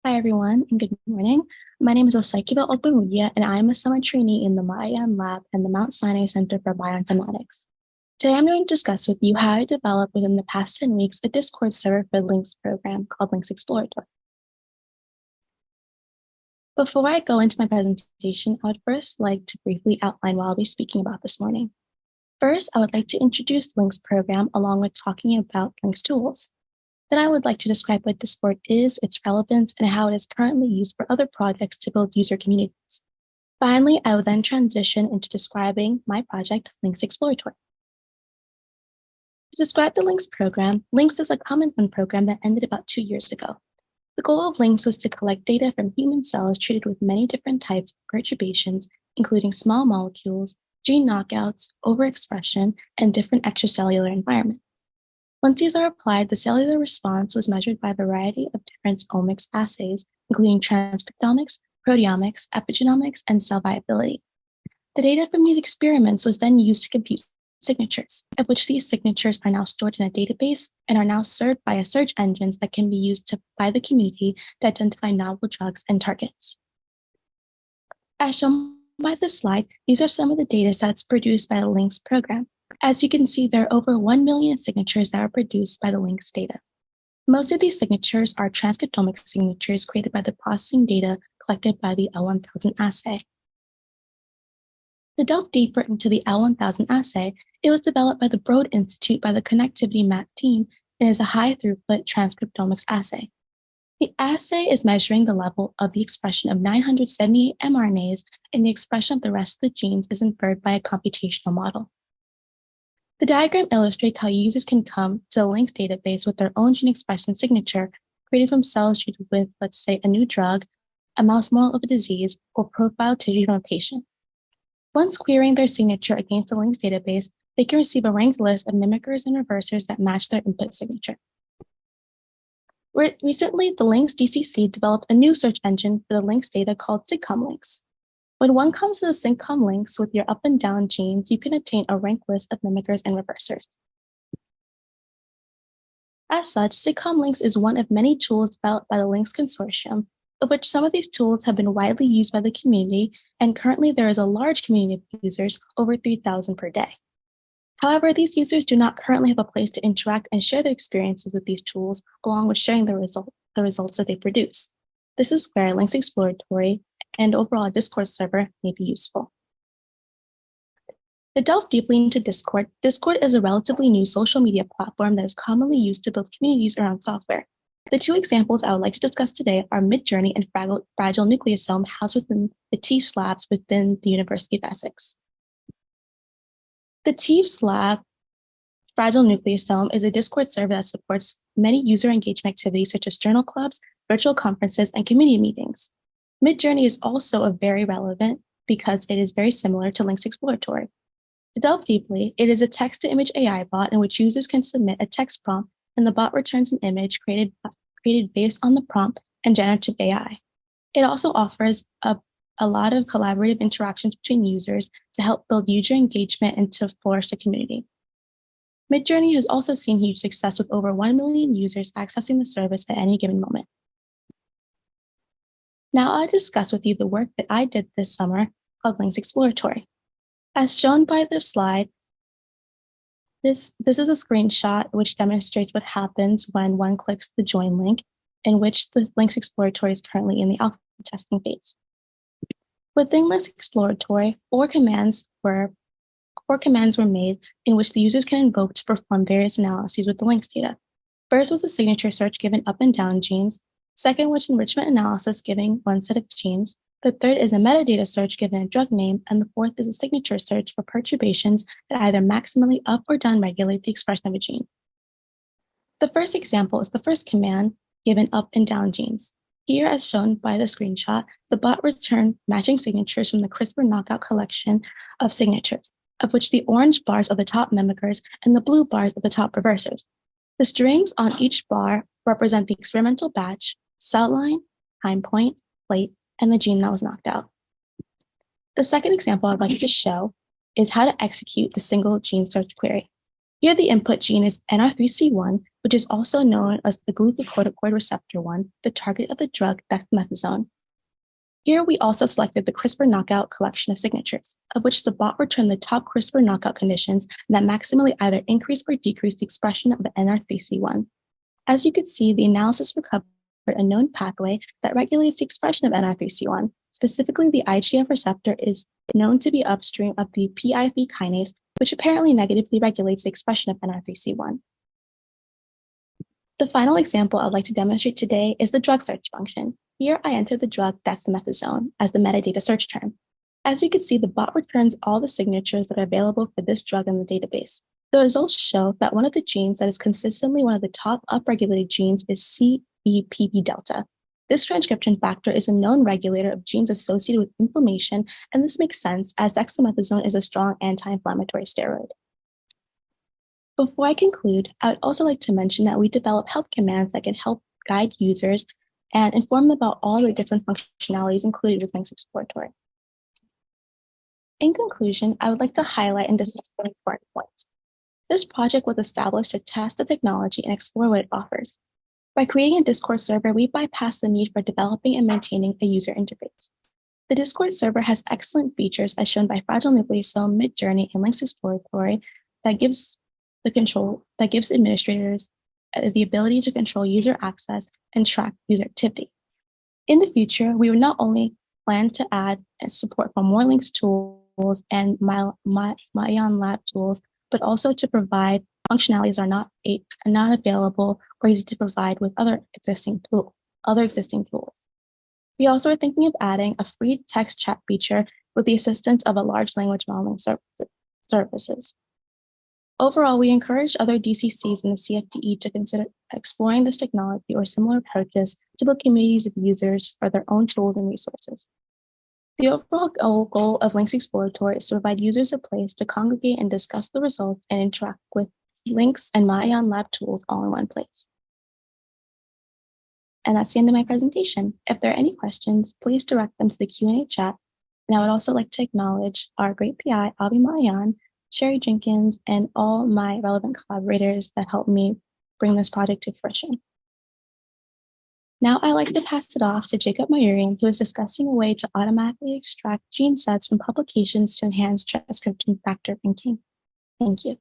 Hi, everyone, and good morning. My name is Osaiyekemwen Ogbemudia, and I am a summer trainee in the Icahn Lab and the Mount Sinai Center for Bioinformatics. Today, I'm going to discuss with you how I developed within the past 10 weeks a Discord server for the Links program called Links Exploratory. Before I go into my presentation, I would first like to briefly outline what I'll be speaking about this morning. First, I would like to introduce the Links program along with talking about Links tools. Then I would like to describe what Discord is, its relevance, and how it is currently used for other projects to build user communities. Finally, I will then transition into describing my project, Links Exploratory. To describe the Links program, Links is a common fund program that ended about 2 years ago. The goal of Links was to collect data from human cells treated with many different types of perturbations, including small molecules, gene knockouts, overexpression, and different extracellular environments. Once these are applied, the cellular response was measured by a variety of different omics assays, including transcriptomics, proteomics, epigenomics, and cell viability. The data from these experiments was then used to compute signatures, of which these signatures are now stored in a database and are now served by search engines that can be used by the community to identify novel drugs and targets. As shown by this slide, these are some of the data sets produced by the Links program. As you can see, there are over 1 million signatures that are produced by the Links data. Most of these signatures are transcriptomic signatures created by the processing data collected by the L1000 assay. To delve deeper into the L1000 assay, it was developed by the Broad Institute by the Connectivity Map team and is a high-throughput transcriptomics assay. The assay is measuring the level of the expression of 978 mRNAs, and the expression of the rest of the genes is inferred by a computational model. The diagram illustrates how users can come to the Links database with their own gene expression signature created from cells treated with, let's say, a new drug, a mouse model of a disease, or profile tissue from a patient. Once querying their signature against the Links database, they can receive a ranked list of mimickers and reversers that match their input signature. Recently, the Links DCC developed a new search engine for the Links data called SigComLinks. When one comes to the SigComLinks with your up and down genes, you can obtain a ranked list of mimickers and reversers. As such, SigComLinks is one of many tools developed by the Links Consortium, of which some of these tools have been widely used by the community, and currently there is a large community of users, over 3,000 per day. However, these users do not currently have a place to interact and share their experiences with these tools, along with sharing the results that they produce. This is where Links Exploratory and overall a Discord server may be useful. To delve deeply into Discord, Discord is a relatively new social media platform that is commonly used to build communities around software. The two examples I would like to discuss today are Midjourney and Fragile Nucleosome, housed within the TIFS labs within the University of Essex. The TIFS lab, Fragile Nucleosome, is a Discord server that supports many user engagement activities such as journal clubs, virtual conferences, and community meetings. Midjourney is also very relevant because it is very similar to Links Exploratory. To delve deeply, it is a text-to-image AI bot in which users can submit a text prompt and the bot returns an image created based on the prompt and generative AI. It also offers a lot of collaborative interactions between users to help build user engagement and to flourish the community. Midjourney has also seen huge success with over 1 million users accessing the service at any given moment. Now I'll discuss with you the work that I did this summer called Links Exploratory. As shown by the slide, this is a screenshot which demonstrates what happens when one clicks the join link, in which the Links Exploratory is currently in the alpha testing phase. Within Links Exploratory, four commands were made in which the users can invoke to perform various analyses with the Links data. First was a signature search given up and down genes. Second was enrichment analysis giving one set of genes. The third is a metadata search given a drug name, and the fourth is a signature search for perturbations that either maximally up or down regulate the expression of a gene. The first example is the first command given up and down genes. Here, as shown by the screenshot, the bot returned matching signatures from the CRISPR knockout collection of signatures, of which the orange bars are the top mimickers and the blue bars are the top reversers. The strings on each bar represent the experimental batch, cell line, time point, plate, and the gene that was knocked out. The second example I'd like to show is how to execute the single gene search query. Here, the input gene is NR3C1, which is also known as the glucocorticoid receptor 1, the target of the drug dexamethasone. Here, we also selected the CRISPR knockout collection of signatures, of which the bot returned the top CRISPR knockout conditions that maximally either increase or decrease the expression of the NR3C1. As you could see, the analysis recovered a known pathway that regulates the expression of NR3C1. Specifically, the IGF receptor is known to be upstream of the PI3 kinase, which apparently negatively regulates the expression of NR3C1. The final example I'd like to demonstrate today is the drug search function. Here, I enter the drug dexamethasone as the metadata search term. As you can see, the bot returns all the signatures that are available for this drug in the database. The results show that one of the genes that is consistently one of the top upregulated genes is CBPB delta. This transcription factor is a known regulator of genes associated with inflammation, and this makes sense as dexamethasone is a strong anti-inflammatory steroid. Before I conclude, I would also like to mention that we develop help commands that can help guide users and inform them about all the different functionalities included with Links Exploratory. In conclusion, I would like to highlight and discuss some important points. This project was established to test the technology and explore what it offers. By creating a Discord server, we bypass the need for developing and maintaining a user interface. The Discord server has excellent features as shown by Fragile Nucleosome, Midjourney, and Links Exploratory that gives administrators the ability to control user access and track user activity. In the future, we would not only plan to add support for more Links tools and Icahn Lab tools, but also to provide functionalities that are not available or easy to provide with other existing tools. We also are thinking of adding a free text chat feature with the assistance of a large language modeling services. Overall, we encourage other DCCs in the CFDE to consider exploring this technology or similar approaches to build communities of users for their own tools and resources. The overall goal of Links Exploratory is to provide users a place to congregate and discuss the results and interact with Links and Icahn Lab tools all in one place. And that's the end of my presentation. If there are any questions, please direct them to the Q&A chat. And I would also like to acknowledge our great PI, Avi Maayan, Sherry Jenkins, and all my relevant collaborators that helped me bring this project to fruition. Now I'd like to pass it off to Jacob Mayurian, who is discussing a way to automatically extract gene sets from publications to enhance transcription factor ranking. Thank you.